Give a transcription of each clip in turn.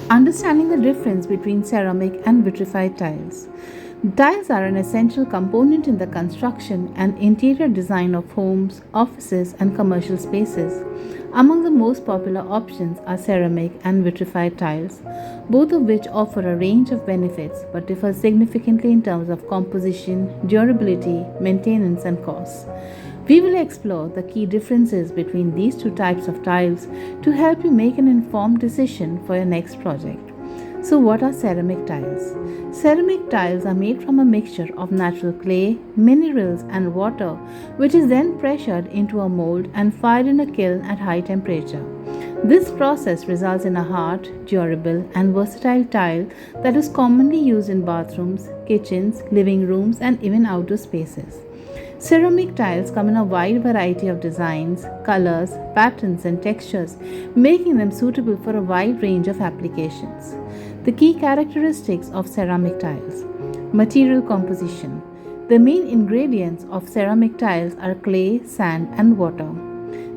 Understanding the difference between ceramic and vitrified tiles. Tiles are an essential component in the construction and interior design of homes, offices, and commercial spaces. Among the most popular options are ceramic and vitrified tiles, both of which offer a range of benefits but differ significantly in terms of composition, durability, maintenance, and costs. We will explore the key differences between these two types of tiles to help you make an informed decision for your next project. So, what are ceramic tiles? Ceramic tiles are made from a mixture of natural clay, minerals, and water, which is then pressured into a mold and fired in a kiln at high temperature. This process results in a hard, durable, and versatile tile that is commonly used in bathrooms, kitchens, living rooms, and even outdoor spaces. Ceramic tiles come in a wide variety of designs, colors, patterns, and textures, making them suitable for a wide range of applications. The key characteristics of ceramic tiles. Material composition. The main ingredients of ceramic tiles are clay, sand, and water.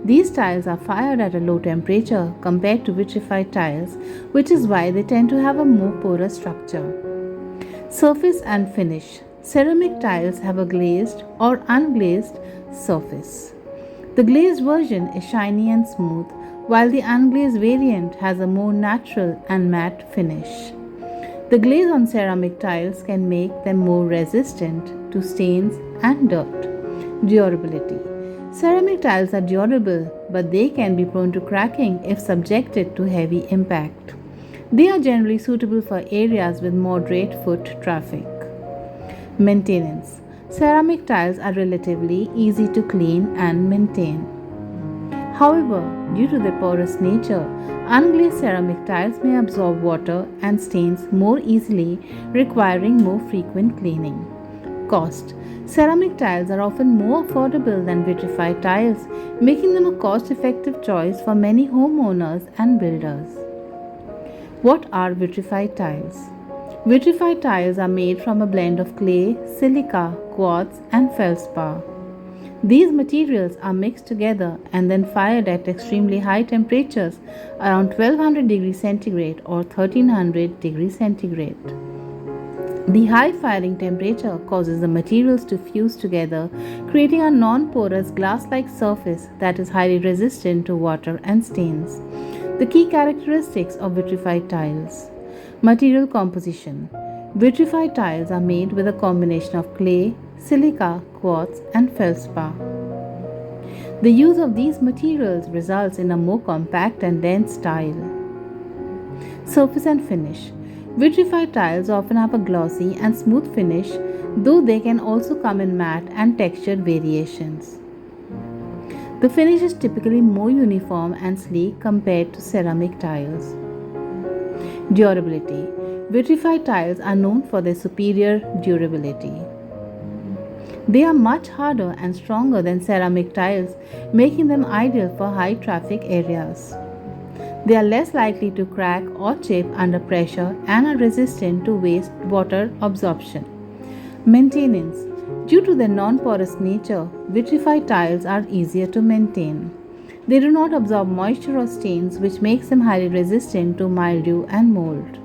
These tiles are fired at a low temperature compared to vitrified tiles, which is why they tend to have a more porous structure. Surface and finish. Ceramic tiles have a glazed or unglazed surface. The glazed version is shiny and smooth, while the unglazed variant has a more natural and matte finish. The glaze on ceramic tiles can make them more resistant to stains and dirt. Durability. Ceramic tiles are durable, but they can be prone to cracking if subjected to heavy impact. They are generally suitable for areas with moderate foot traffic. Maintenance. Ceramic tiles are relatively easy to clean and maintain. However, due to their porous nature, unglazed ceramic tiles may absorb water and stains more easily, requiring more frequent cleaning. Cost. Ceramic tiles are often more affordable than vitrified tiles, making them a cost effective choice for many homeowners and builders. What are vitrified tiles? Vitrified tiles are made from a blend of clay, silica, quartz, and feldspar. These materials are mixed together and then fired at extremely high temperatures around 1200 degrees centigrade or 1300 degrees centigrade. The high firing temperature causes the materials to fuse together, creating a non porous glass like surface that is highly resistant to water and stains. The key characteristics of vitrified tiles. Material composition. Vitrified tiles are made with a combination of clay, silica, quartz, and feldspar. The use of these materials results in a more compact and dense tile. Surface and finish. Vitrified tiles often have a glossy and smooth finish, though they can also come in matte and textured variations. The finish is typically more uniform and sleek compared to ceramic tiles. Durability. Vitrified tiles are known for their superior durability. They are much harder and stronger than ceramic tiles, making them ideal for high traffic areas. They are less likely to crack or chip under pressure and are resistant to waste water absorption. Maintenance. Due to their non-porous nature, vitrified tiles are easier to maintain. They do not absorb moisture or stains, which makes them highly resistant to mildew and mold.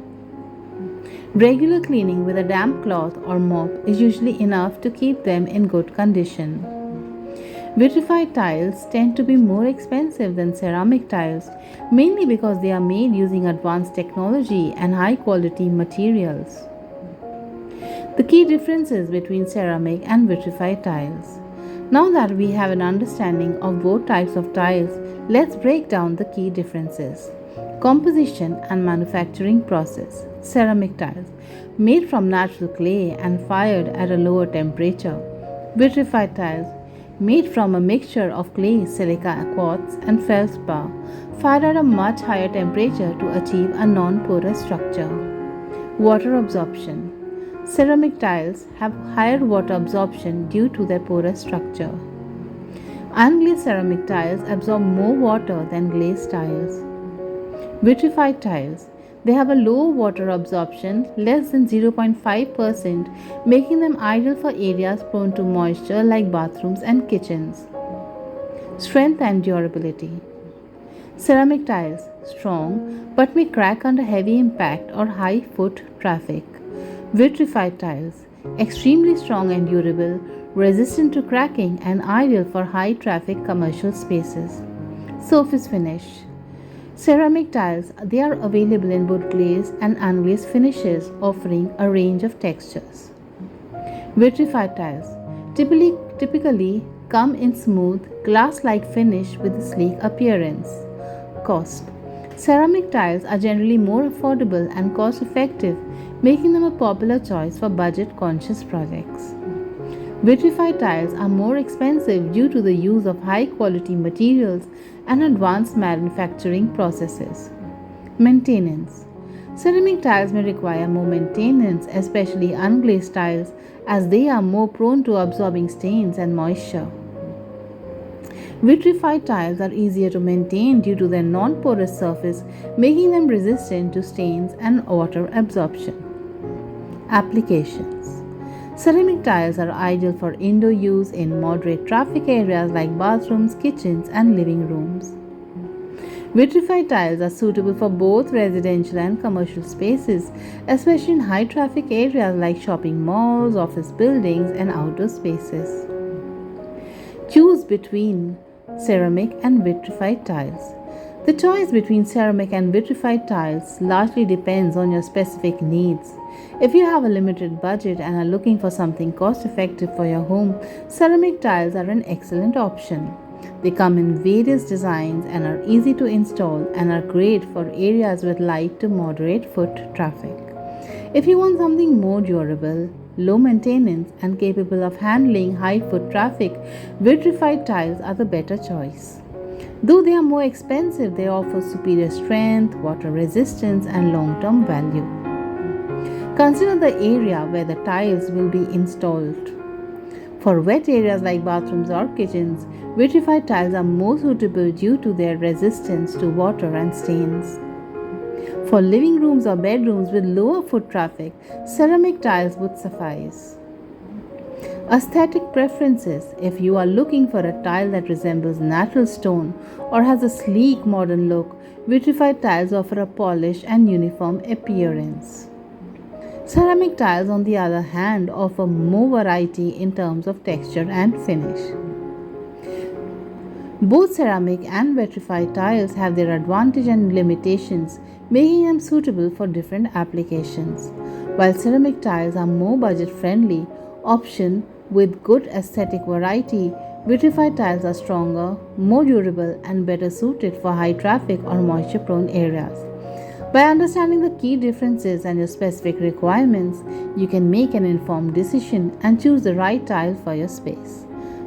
Regular cleaning with a damp cloth or mop is usually enough to keep them in good condition. Vitrified tiles tend to be more expensive than ceramic tiles, mainly because they are made using advanced technology and high quality materials. The key differences between ceramic and vitrified tiles. Now that we have an understanding of both types of tiles, let's break down the key differences. Composition and manufacturing process. Ceramic tiles, made from natural clay and fired at a lower temperature. Vitrified tiles, made from a mixture of clay, silica, quartz, and feldspar, fired at a much higher temperature to achieve a non-porous structure. Water absorption. Ceramic tiles have higher water absorption due to their porous structure. Unglazed ceramic tiles absorb more water than glazed tiles. Vitrified tiles. They have a low water absorption, less than 0.5%, making them ideal for areas prone to moisture like bathrooms and kitchens. Strength and durability. Ceramic tiles strong, but may crack under heavy impact or high foot traffic. Vitrified tiles, extremely strong and durable, resistant to cracking and ideal for high traffic commercial spaces. Surface finish. Ceramic tiles, they are available in wood glaze and unglazed finishes offering a range of textures. Vitrified tiles typically come in smooth, glass-like finish with a sleek appearance. Cost. Ceramic tiles are generally more affordable and cost-effective, making them a popular choice for budget-conscious projects. Vitrified tiles are more expensive due to the use of high-quality materials and advanced manufacturing processes. Maintenance. Ceramic tiles may require more maintenance, especially unglazed tiles, as they are more prone to absorbing stains and moisture. Vitrified tiles are easier to maintain due to their non-porous surface, making them resistant to stains and water absorption. Applications. Ceramic tiles are ideal for indoor use in moderate traffic areas like bathrooms, kitchens, and living rooms. Vitrified tiles are suitable for both residential and commercial spaces, especially in high traffic areas like shopping malls, office buildings, and outdoor spaces. Choose between ceramic and vitrified tiles. The choice between ceramic and vitrified tiles largely depends on your specific needs. If you have a limited budget and are looking for something cost effective for your home, ceramic tiles are an excellent option. They come in various designs and are easy to install and are great for areas with light to moderate foot traffic. If you want something more durable, low maintenance, and capable of handling high foot traffic, vitrified tiles are the better choice. Though they are more expensive, they offer superior strength, water resistance, and long-term value. Consider the area where the tiles will be installed. For wet areas like bathrooms or kitchens, vitrified tiles are more suitable due to their resistance to water and stains. For living rooms or bedrooms with lower foot traffic, ceramic tiles would suffice. Aesthetic preferences. If you are looking for a tile that resembles natural stone or has a sleek modern look, vitrified tiles offer a polished and uniform appearance. Ceramic tiles, on the other hand, offer more variety in terms of texture and finish. Both ceramic and vitrified tiles have their advantages and limitations, making them suitable for different applications. While ceramic tiles are more budget-friendly option with good aesthetic variety, vitrified tiles are stronger, more durable, and better suited for high traffic or moisture-prone areas. By understanding the key differences and your specific requirements, you can make an informed decision and choose the right tile for your space.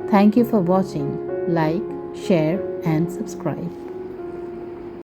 Thank you for watching. Like, share, and subscribe.